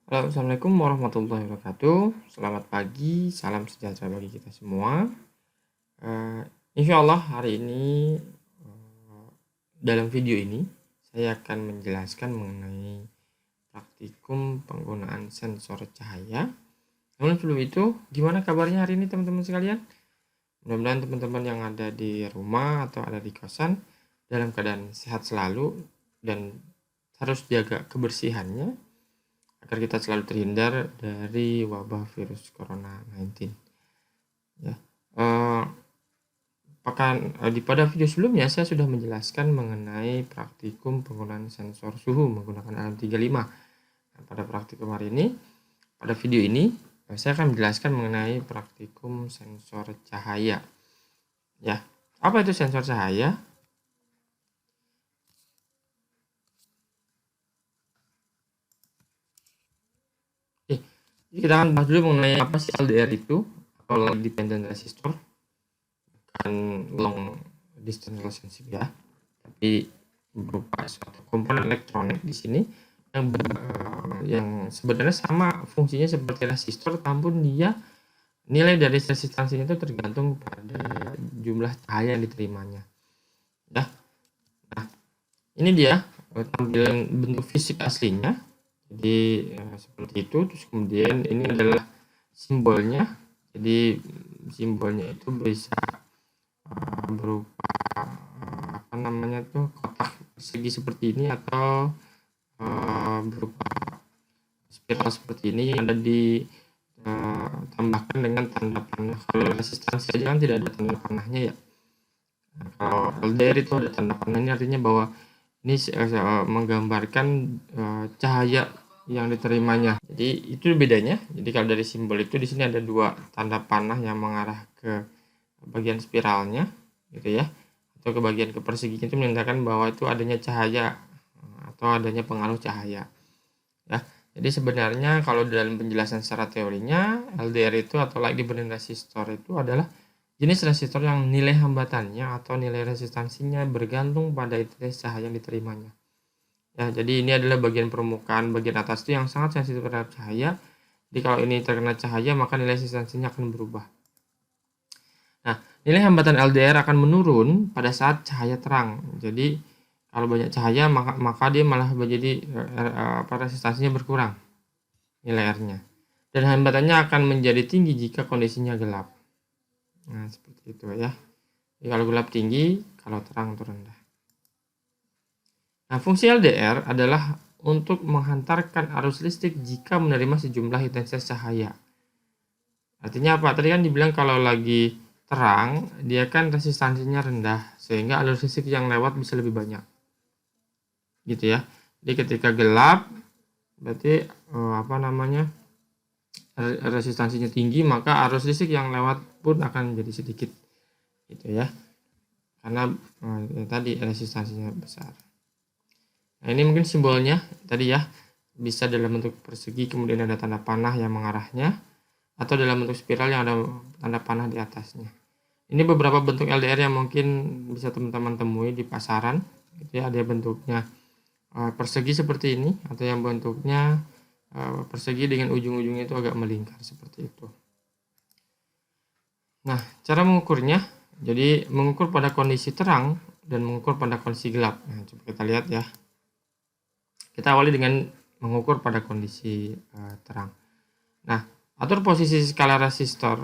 Halo, Assalamualaikum warahmatullahi wabarakatuh. Selamat pagi, salam sejahtera bagi kita semua. Eh, Insya Allah hari ini dalam video ini saya akan menjelaskan mengenai praktikum penggunaan sensor cahaya. Namun sebelum itu, gimana kabarnya hari ini teman-teman sekalian? Mudah-mudahan teman-teman yang ada di rumah atau ada di kosan dalam keadaan sehat selalu dan harus jaga kebersihannya agar kita selalu terhindar dari wabah virus corona 19. Ya. Pada video sebelumnya saya sudah menjelaskan mengenai praktikum penggunaan sensor suhu menggunakan LM35. Nah, pada praktikum hari ini, pada video ini saya akan menjelaskan mengenai praktikum sensor cahaya. Ya, apa itu sensor cahaya? Oke, kita akan bahas dulu mengenai apa sih LDR itu, atau Light Dependent Resistor, bukan long distance relationship ya, tapi berupa suatu komponen elektronik di sini yang sebenarnya sama fungsinya seperti resistor, namun dia nilai dari resistansinya itu tergantung pada jumlah cahaya yang diterimanya. Ya, nah ini dia tampilan bentuk fisik aslinya. Jadi seperti itu. Terus kemudian ini adalah simbolnya. Jadi simbolnya itu bisa berupa apa namanya tuh kotak persegi seperti ini atau berupa spiral seperti ini yang ada ditambahkan dengan tanda panah. Kalau resistansi aja kan tidak ada tanda panahnya ya. Nah, kalau LDR itu ada tanda panahnya, artinya bahwa ini menggambarkan cahaya yang diterimanya. Jadi itu bedanya. Jadi kalau dari simbol itu di sini ada dua tanda panah yang mengarah ke bagian spiralnya, gitu ya, atau ke bagian ke perseginya, itu menandakan bahwa itu adanya cahaya atau adanya pengaruh cahaya. Ya, jadi sebenarnya kalau dalam penjelasan secara teorinya, LDR itu atau Light Dependent Resistor itu adalah jenis resistor yang nilai hambatannya atau nilai resistansinya bergantung pada intensitas cahaya yang diterimanya. Ya, jadi ini adalah bagian permukaan bagian atas itu yang sangat sensitif terhadap cahaya. Jadi kalau ini terkena cahaya, maka nilai resistansinya akan berubah. Nah, nilai hambatan LDR akan menurun pada saat cahaya terang. Jadi kalau banyak cahaya maka dia malah menjadi resistansinya berkurang nilai R-nya. Dan hambatannya akan menjadi tinggi jika kondisinya gelap. Nah, seperti itu ya. Jadi kalau gelap tinggi, kalau terang itu rendah. Nah, fungsi LDR adalah untuk menghantarkan arus listrik jika menerima sejumlah intensitas cahaya. Artinya apa? Tadi kan dibilang kalau lagi terang, dia kan resistansinya rendah, sehingga arus listrik yang lewat bisa lebih banyak. Gitu ya. Jadi ketika gelap, berarti resistansinya tinggi, maka arus listrik yang lewat pun akan menjadi sedikit. Gitu ya. Karena tadi resistansinya besar. Nah, ini mungkin simbolnya tadi ya, bisa dalam bentuk persegi, kemudian ada tanda panah yang mengarahnya, atau dalam bentuk spiral yang ada tanda panah di atasnya. Ini beberapa bentuk LDR yang mungkin bisa teman-teman temui di pasaran. Gitu ya, ada bentuknya persegi seperti ini, atau yang bentuknya persegi dengan ujung-ujungnya itu agak melingkar seperti itu. Nah, cara mengukurnya, jadi mengukur pada kondisi terang dan mengukur pada kondisi gelap. Nah, coba kita lihat ya. Kita awali dengan mengukur pada kondisi terang. Nah, atur posisi skala resistor,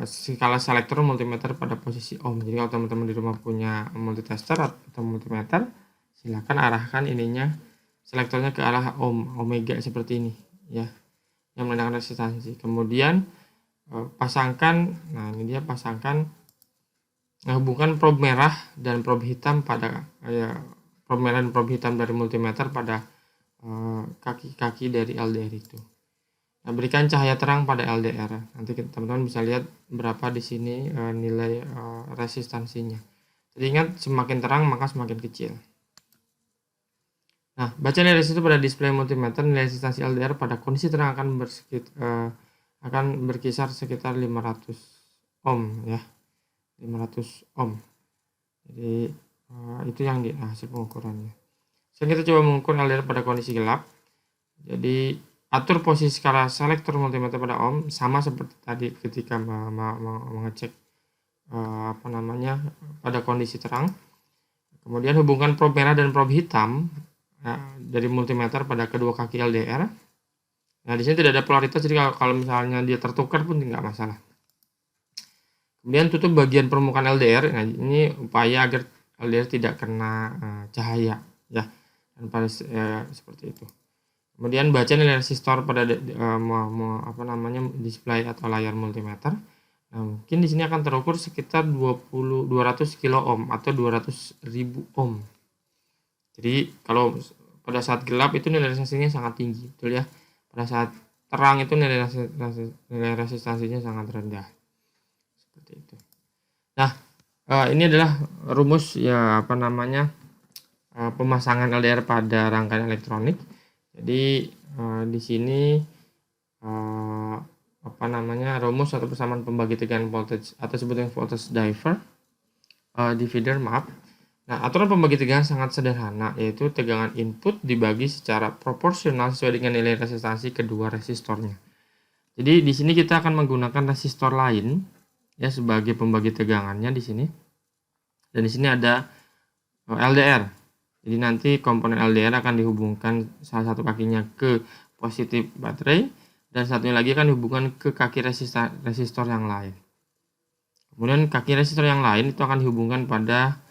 skala selektor multimeter pada posisi ohm. Jadi kalau teman-teman di rumah punya multitester atau multimeter, silakan arahkan ininya selektornya ke arah ohm, omega seperti ini ya, yang menandakan resistansi. Kemudian pasangkan, nah ini dia pasangkan, hubungkan probe merah dan probe hitam pada probe merah dan probe hitam dari multimeter pada kaki-kaki dari LDR itu. Nah, berikan cahaya terang pada LDR. Nanti teman-teman bisa lihat berapa di sini nilai resistansinya. Jadi ingat, semakin terang maka semakin kecil. Nah, baca nilai resistansi pada display multimeter. Nilai resistansi LDR pada kondisi terang akan berkisar sekitar 500 ohm ya. 500 ohm. Jadi itu yang hasil pengukurannya. Sekarang kita coba mengukur LDR pada kondisi gelap. Jadi atur posisi skala selektor multimeter pada ohm sama seperti tadi ketika mengecek pada kondisi terang. Kemudian hubungkan probe merah dan probe hitam dari multimeter pada kedua kaki LDR. Nah, di sini tidak ada polaritas, jadi kalau misalnya dia tertukar pun tidak masalah. Kemudian tutup bagian permukaan LDR. Nah, ini upaya agar LDR tidak kena cahaya, ya, dan pada seperti itu. Kemudian baca nilai resistor pada display atau layar multimeter. Nah, mungkin di sini akan terukur sekitar 200 kilo ohm atau 200.000 ohm. Jadi kalau pada saat gelap itu nilai resistansinya sangat tinggi, betul ya. Pada saat terang itu nilai resistansinya sangat rendah. Seperti itu. Nah, ini adalah rumus pemasangan LDR pada rangkaian elektronik. Jadi di sini rumus atau persamaan pembagi tegangan voltage atau sebutnya voltage divider. Nah, aturan pembagi tegangan sangat sederhana, yaitu tegangan input dibagi secara proporsional sesuai dengan nilai resistansi kedua resistornya. Jadi di sini kita akan menggunakan resistor lain ya sebagai pembagi tegangannya di sini. Dan di sini ada LDR. Jadi nanti komponen LDR akan dihubungkan salah satu kakinya ke positif baterai dan satunya lagi akan dihubungkan ke kaki resistor yang lain. Kemudian kaki resistor yang lain itu akan dihubungkan pada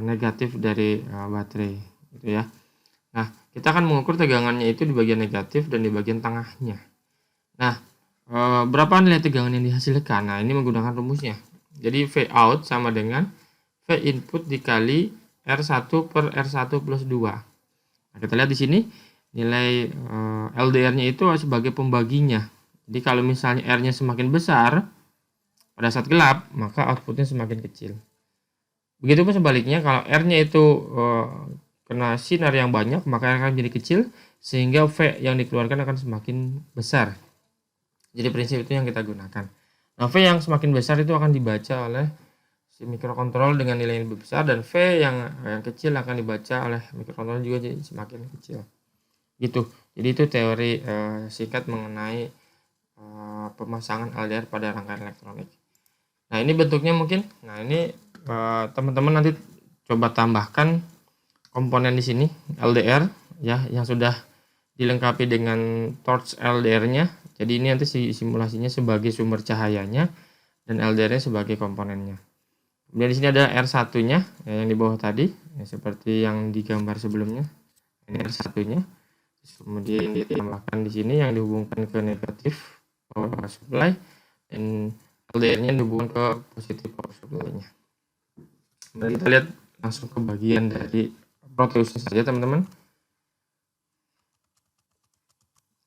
negatif dari baterai, gitu ya. Nah, kita akan mengukur tegangannya itu di bagian negatif dan di bagian tengahnya. Nah, berapa nilai tegangan yang dihasilkan? Nah, ini menggunakan rumusnya. Jadi V out sama dengan V input dikali R1 per R1 plus 2. Nah, kita lihat di sini nilai LDR-nya itu sebagai pembaginya. Jadi kalau misalnya R-nya semakin besar pada saat gelap, maka outputnya semakin kecil. Begitupun sebaliknya, kalau R-nya itu kena sinar yang banyak, maka R akan menjadi kecil, sehingga V yang dikeluarkan akan semakin besar. Jadi prinsip itu yang kita gunakan. Nah, V yang semakin besar itu akan dibaca oleh si mikrokontrol dengan nilai yang lebih besar, dan V yang kecil akan dibaca oleh mikrokontrol juga jadi semakin kecil. Gitu. Jadi itu teori singkat mengenai pemasangan LDR pada rangkaian elektronik. Nah, ini bentuknya mungkin. Nah, ini teman-teman nanti coba tambahkan komponen di sini LDR ya yang sudah dilengkapi dengan torch LDR-nya. Jadi ini nanti simulasinya sebagai sumber cahayanya dan LDR-nya sebagai komponennya. Kemudian di sini ada R1-nya ya, yang di bawah tadi ya, seperti yang digambar sebelumnya. Ini R1-nya. Kemudian ditambahkan di sini yang dihubungkan ke negatif power supply dan LDR-nya dihubungkan ke positif power supply-nya. Mari kita lihat langsung ke bagian dari Proteusnya saja, teman-teman.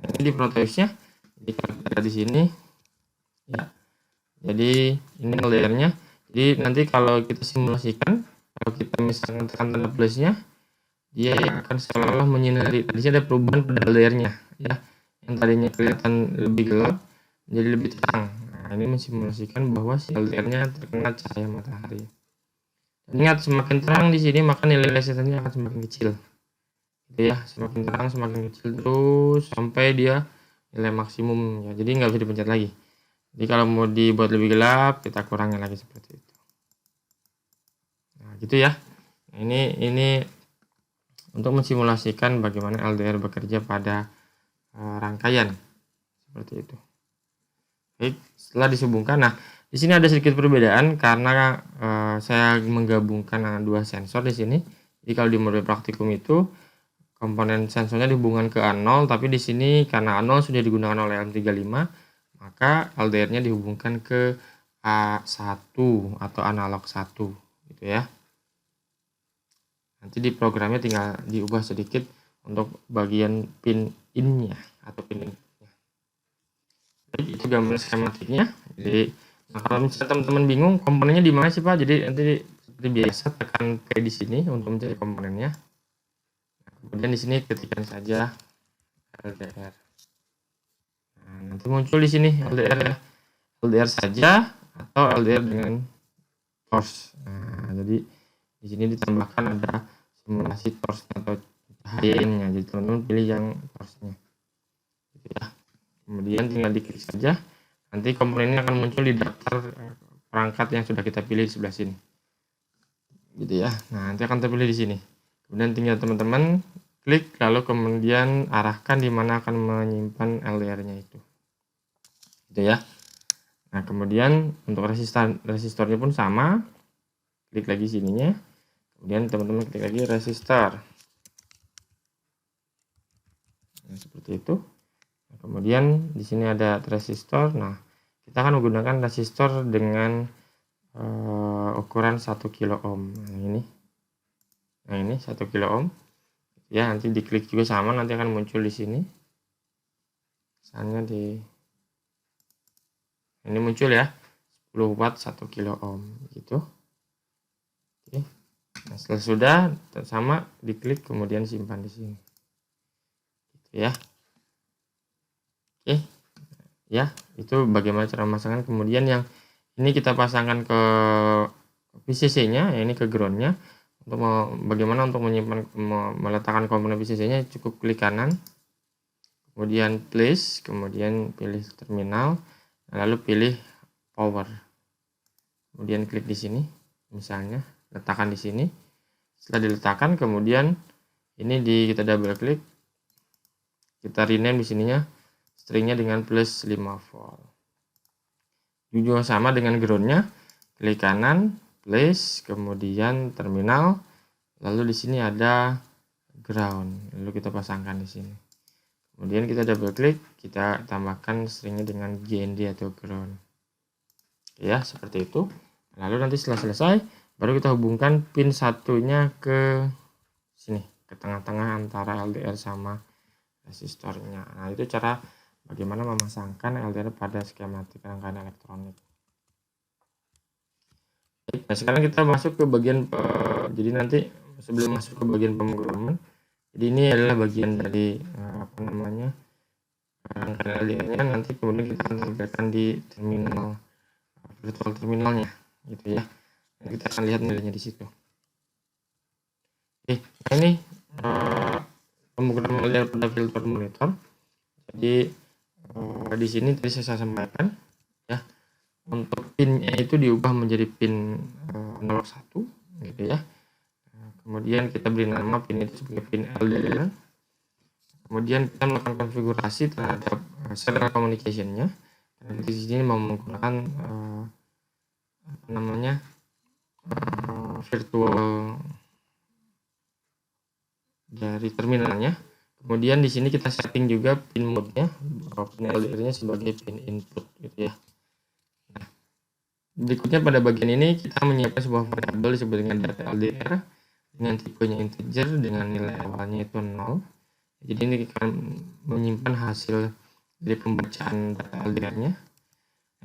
Nah, ini di Proteusnya, jadi kalau kita lihat di sini, ya. Jadi ini LDR-nya. Jadi nanti kalau kita simulasikan, kalau kita misalkan tekan tanda plusnya, dia akan seolah-olah menyinari. Di sini ada perubahan pada LDR-nya, ya. Yang tadinya kelihatan lebih gelap, menjadi lebih terang. Nah, ini mensimulasikan bahwa si LDR-nya terkena cahaya matahari. Ingat, semakin terang di sini maka nilai resistansinya akan semakin kecil. Gitu ya, semakin terang semakin kecil terus sampai dia nilai maksimum ya. Jadi nggak bisa dipencet lagi. Jadi kalau mau dibuat lebih gelap, kita kurangi lagi seperti itu. Nah, gitu ya. Nah, ini untuk mensimulasikan bagaimana LDR bekerja pada rangkaian seperti itu. Baik, setelah disambungkan, nah di sini ada sedikit perbedaan karena saya menggabungkan dua sensor di sini. Jadi kalau di mode praktikum itu komponen sensornya dihubungkan ke A0, tapi di sini karena A0 sudah digunakan oleh LM35, maka LDR-nya dihubungkan ke A1 atau analog 1 gitu ya. Nanti di programnya tinggal diubah sedikit untuk bagian pin in-nya atau pin input-nya. Jadi itu gambar skematiknya. Jadi nah, kalau misalnya teman-teman bingung komponennya di mana sih Pak, jadi nanti seperti biasa tekan P di sini untuk mencari komponennya. Nah, kemudian di sini ketikkan saja LDR. Nah, nanti muncul di sini LDR saja atau LDR dengan torch. Nah, jadi di sini ditambahkan ada simulasi torch atau cahayanya. Jadi teman-teman pilih yang torchnya. gitu ya. Kemudian tinggal diklik saja, nanti komponen ini akan muncul di daftar perangkat yang sudah kita pilih di sebelah sini, gitu ya. Nah, nanti akan terpilih di sini. Kemudian tinggal teman-teman klik, lalu kemudian arahkan di mana akan menyimpan LDR-nya itu, gitu ya. Nah, kemudian untuk resistornya pun sama, klik lagi sininya, kemudian teman-teman klik lagi resistor. Nah, seperti itu. Nah, kemudian di sini ada resistor. Nah, kita akan menggunakan resistor dengan ukuran 1 kilo ohm. Nah, ini 1 kilo ohm. Ya, nanti diklik juga sama, nanti akan muncul di sini. Misalnya ini muncul ya, 10 watt 1 kilo ohm gitu. Oke. Nah, setelah sudah sama diklik kemudian simpan di sini. Gitu ya. Oke. Ya, itu bagaimana cara memasangkan. Kemudian yang ini kita pasangkan ke VCC-nya, ya ini ke ground-nya. Untuk bagaimana untuk menyimpan meletakkan komponen VCC-nya, cukup klik kanan. Kemudian place, kemudian pilih terminal, lalu pilih power. Kemudian klik di sini, misalnya letakkan di sini. Setelah diletakkan, kemudian ini kita double klik, kita rename di sininya stringnya dengan plus 5 volt. Juga sama dengan groundnya, klik kanan, place, kemudian terminal, lalu di sini ada ground, lalu kita pasangkan di sini. Kemudian kita double klik, kita tambahkan stringnya dengan GND atau ground. Ya, seperti itu. Lalu nanti setelah selesai, baru kita hubungkan pin satunya ke sini, ke tengah-tengah antara LDR sama resistornya. Nah, itu cara bagaimana memasangkan LDR pada skematik rangkaian elektronik. Nah, sekarang kita masuk ke bagian jadi nanti sebelum masuk ke bagian pemrograman, jadi ini adalah bagian dari apa namanya rangkaian LDR-nya. Nanti kemudian kita akan tempelkan di terminal virtual terminalnya, gitu ya. Dan kita akan lihat nilainya di situ. Oke, nah ini pemrograman LDR pada filter monitor. Jadi di sini tadi saya sampaikan ya, untuk pinnya itu diubah menjadi pin 01 gitu ya. Kemudian kita beri nama pin itu sebagai pin LDR. Kemudian kita melakukan konfigurasi terhadap serial communication-nya. Dan di sini mau menggunakan apa namanya virtual dari terminalnya. Kemudian di sini kita setting juga pin mode-nya, pin LDR-nya sebagai pin input gitu ya. Nah, berikutnya pada bagian ini kita menyiapkan sebuah variabel disebut dengan data LDR dengan tipenya integer dengan nilai awalnya itu 0. Jadi ini akan menyimpan hasil dari pembacaan data LDR-nya.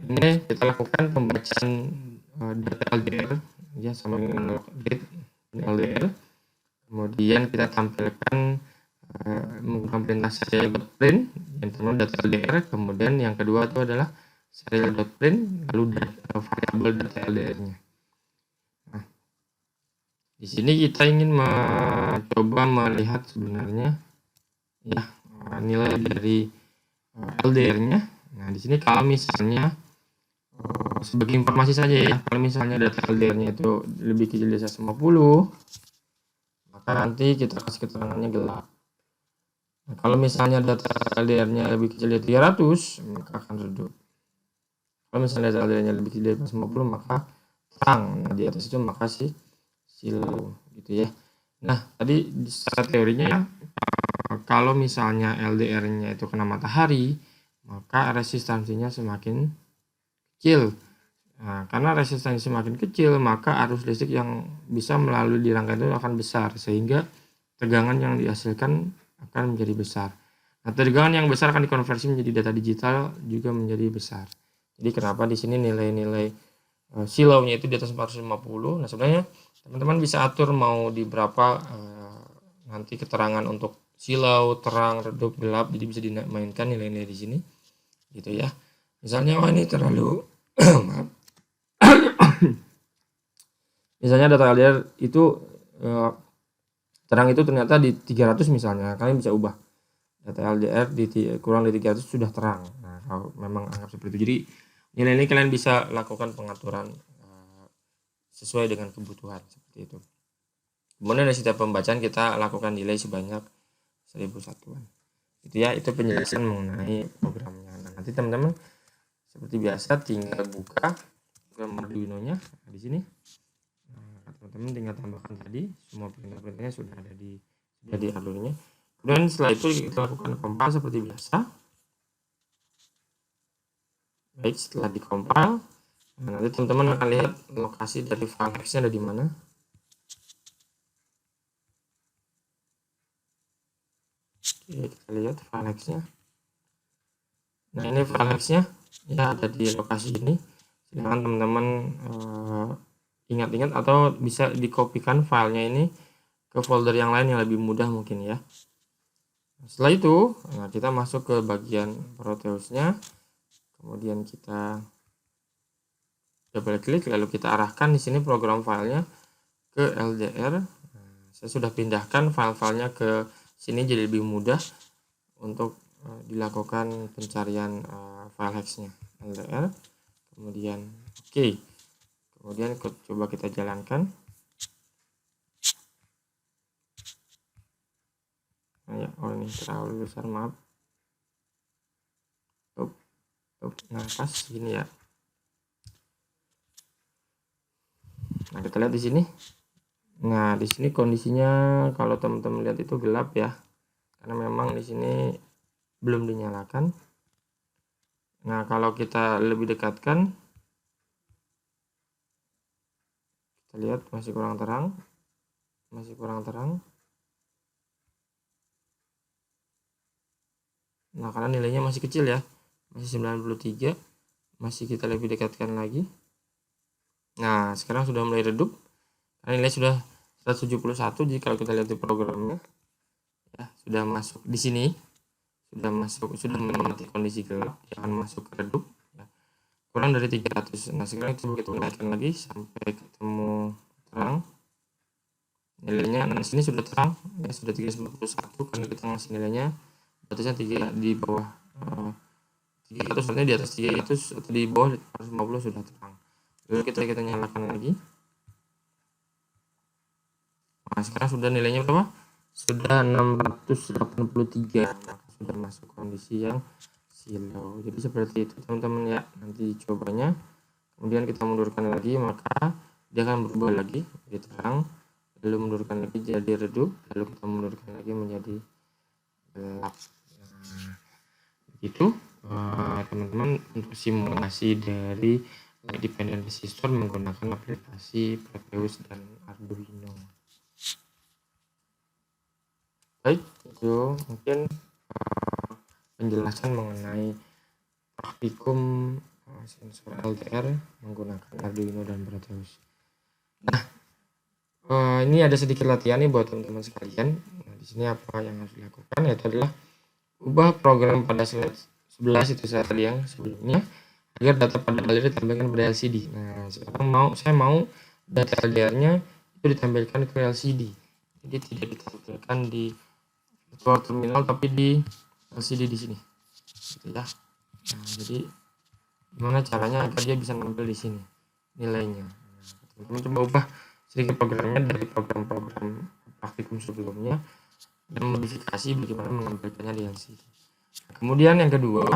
Ini kita lakukan pembacaan data LDR ya sama dengan date LDR. Kemudian kita tampilkan menggunakan perintah serial.print yang terima data LDR. Kemudian yang kedua itu adalah serial.print lalu variabel data LDR-nya. Nah, di sini kita ingin mencoba melihat sebenarnya ya nilai dari LDR-nya. Nah, di sini kalau misalnya sebagai informasi saja ya, kalau misalnya data LDR-nya itu lebih kecil dari 150, maka nanti kita kasih keterangannya gelap. Nah, kalau misalnya data LDR-nya lebih kecil dari 300, maka akan redup. Kalau misalnya data LDR-nya lebih kecil dari 150, maka terang. Nah, di atas itu maka silau gitu ya. Nah, tadi secara teorinya ya, kalau misalnya LDR-nya itu kena matahari, maka resistansinya semakin kecil. Nah, karena resistansi semakin kecil, maka arus listrik yang bisa melalui di rangkaian itu akan besar, sehingga tegangan yang dihasilkan akan menjadi besar. Nah, tegangan yang besar akan dikonversi menjadi data digital juga menjadi besar. Jadi kenapa di sini nilai-nilai silaunya itu di atas 450. Nah, sebenarnya teman-teman bisa atur mau di berapa nanti keterangan untuk silau, terang, redup, gelap, jadi bisa dimainkan nilai-nilai di sini. Gitu ya. Misalnya ini terlalu maaf. Misalnya data LDR itu terang itu ternyata di 300 misalnya, kalian bisa ubah data LDR kurang dari 300 sudah terang. Nah, kalau memang anggap seperti itu, jadi nilai ini kalian bisa lakukan pengaturan sesuai dengan kebutuhan seperti itu. Kemudian dari setiap pembacaan kita lakukan delay sebanyak 1000 satuan. Itu ya, itu penjelasan mengenai programnya. Nah, nanti teman-teman seperti biasa tinggal buka program Arduino-nya di sini. Nah, teman-teman tinggal tambahkan tadi semua perintah-perintahnya sudah ada di Arduino-nya. Kemudian setelah itu kita lakukan compile seperti biasa. Baik, setelah dikompil, nah, nanti teman-teman akan lihat lokasi dari file hex-nya ada di mana. Oke, kita lihat file hex-nya. Nah, ini file hex-nya ya ada di lokasi ini. Silahkan teman-teman ingat-ingat atau bisa dikopikan filenya ini ke folder yang lain yang lebih mudah mungkin ya. Setelah itu, nah, kita masuk ke bagian Proteus-nya. Kemudian kita double klik, lalu kita arahkan di sini program filenya ke LDR. Nah, saya sudah pindahkan file-filenya ke sini jadi lebih mudah untuk dilakukan pencarian file hex-nya LDR. Kemudian oke. Kemudian coba kita jalankan. Nah, ya, oh ini terlalu besar, maaf. Nah, pas gini ya. Nah, kita lihat di sini. Nah, di sini kondisinya kalau teman-teman lihat itu gelap ya. Karena memang di sini belum dinyalakan. Nah, kalau kita lebih dekatkan, kita lihat masih kurang terang. Masih kurang terang. Nah, karena nilainya masih kecil ya. Masih 93. Masih kita lebih dekatkan lagi. Nah, sekarang sudah mulai redup. Karena nilai sudah 171. Jadi kalau kita lihat di programnya ya, sudah masuk di sini. Sudah melewati kondisi gelap, akan masuk ke redup ya. Kurang dari 300. Nah, sekarang coba kita naikkan lagi sampai ketemu terang. Nilainya nah sini sudah terang ya, sudah 391 karena kita ngasih nilainya batasnya 3 di bawah 300, artinya di atas 300 atau di bawah 450 sudah terang. Lalu kita nyalakan lagi. Nah, sekarang sudah nilainya berapa? Sudah 683. Maka sudah masuk kondisi yang silau. Jadi seperti itu teman-teman ya. Nanti cobanya. Kemudian kita mundurkan lagi, maka dia akan berubah lagi jadi terang. Lalu mundurkan lagi jadi redup. Lalu kita mundurkan lagi menjadi gelap. Nah, itu teman-teman untuk simulasi dari dependent resistor menggunakan aplikasi Proteus dan Arduino. Baik, itu mungkin penjelasan mengenai praktikum sensor LDR menggunakan Arduino dan Proteus. Nah, ini ada sedikit latihan nih buat teman-teman sekalian. Nah, di sini apa yang harus dilakukan yaitu adalah ubah program pada slide 11 itu saya tadi yang sebelumnya agar data pada LDR ditampilkan pada LCD. Nah, sekarang saya mau data LDR-nya itu ditampilkan ke LCD. Jadi tidak ditampilkan di virtual terminal tapi di LCD di sini. Gitu ya. Nah, jadi gimana caranya agar dia bisa nampil di sini nilainya. Nah, teman-teman coba ubah sedikit programnya dari program-program praktikum sebelumnya dan modifikasi bagaimana menampilkannya di LCD. Nah, kemudian yang kedua,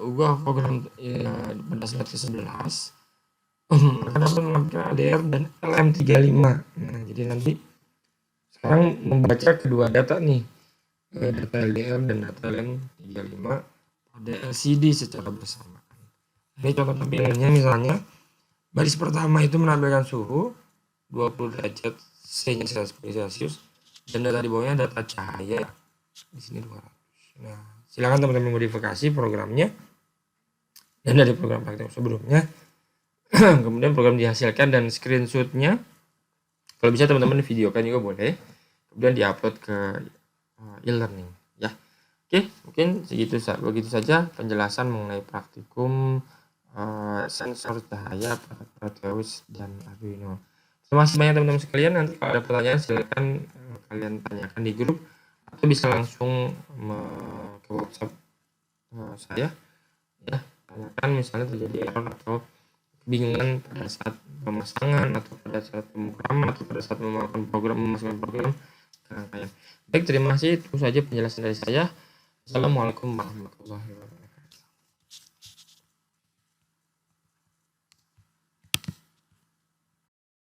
ubah program pada slide 11 kenapa menampilkan LDR dan LM35. Nah, jadi nanti sekarang membaca kedua data nih, data LDR dan data LM35 pada LCD secara bersamaan. Ini contoh tampilannya, misalnya baris pertama itu menampilkan suhu 20 derajat Celcius dan data di bawahnya data cahaya di sini 200. Nah, silakan teman-teman modifikasi programnya dan dari program praktik sebelumnya. Kemudian program dihasilkan dan screenshotnya kalau bisa teman-teman videokan juga boleh, kemudian diupload ke e-learning ya. Oke, mungkin begitu saja penjelasan mengenai praktikum sensor cahaya Proteus dan Arduino. Terima kasih banyak teman-teman sekalian. Nanti kalau ada pertanyaan silakan kalian tanyakan di grup atau bisa langsung ke WhatsApp saya ya, tanyakan misalnya terjadi error atau kebingungan pada saat pemasangan atau pada saat pemrograman atau pada saat memasukkan program ke rangkaian. Baik, terima kasih, itu saja penjelasan dari saya. Assalamualaikum warahmatullahi wabarakatuh.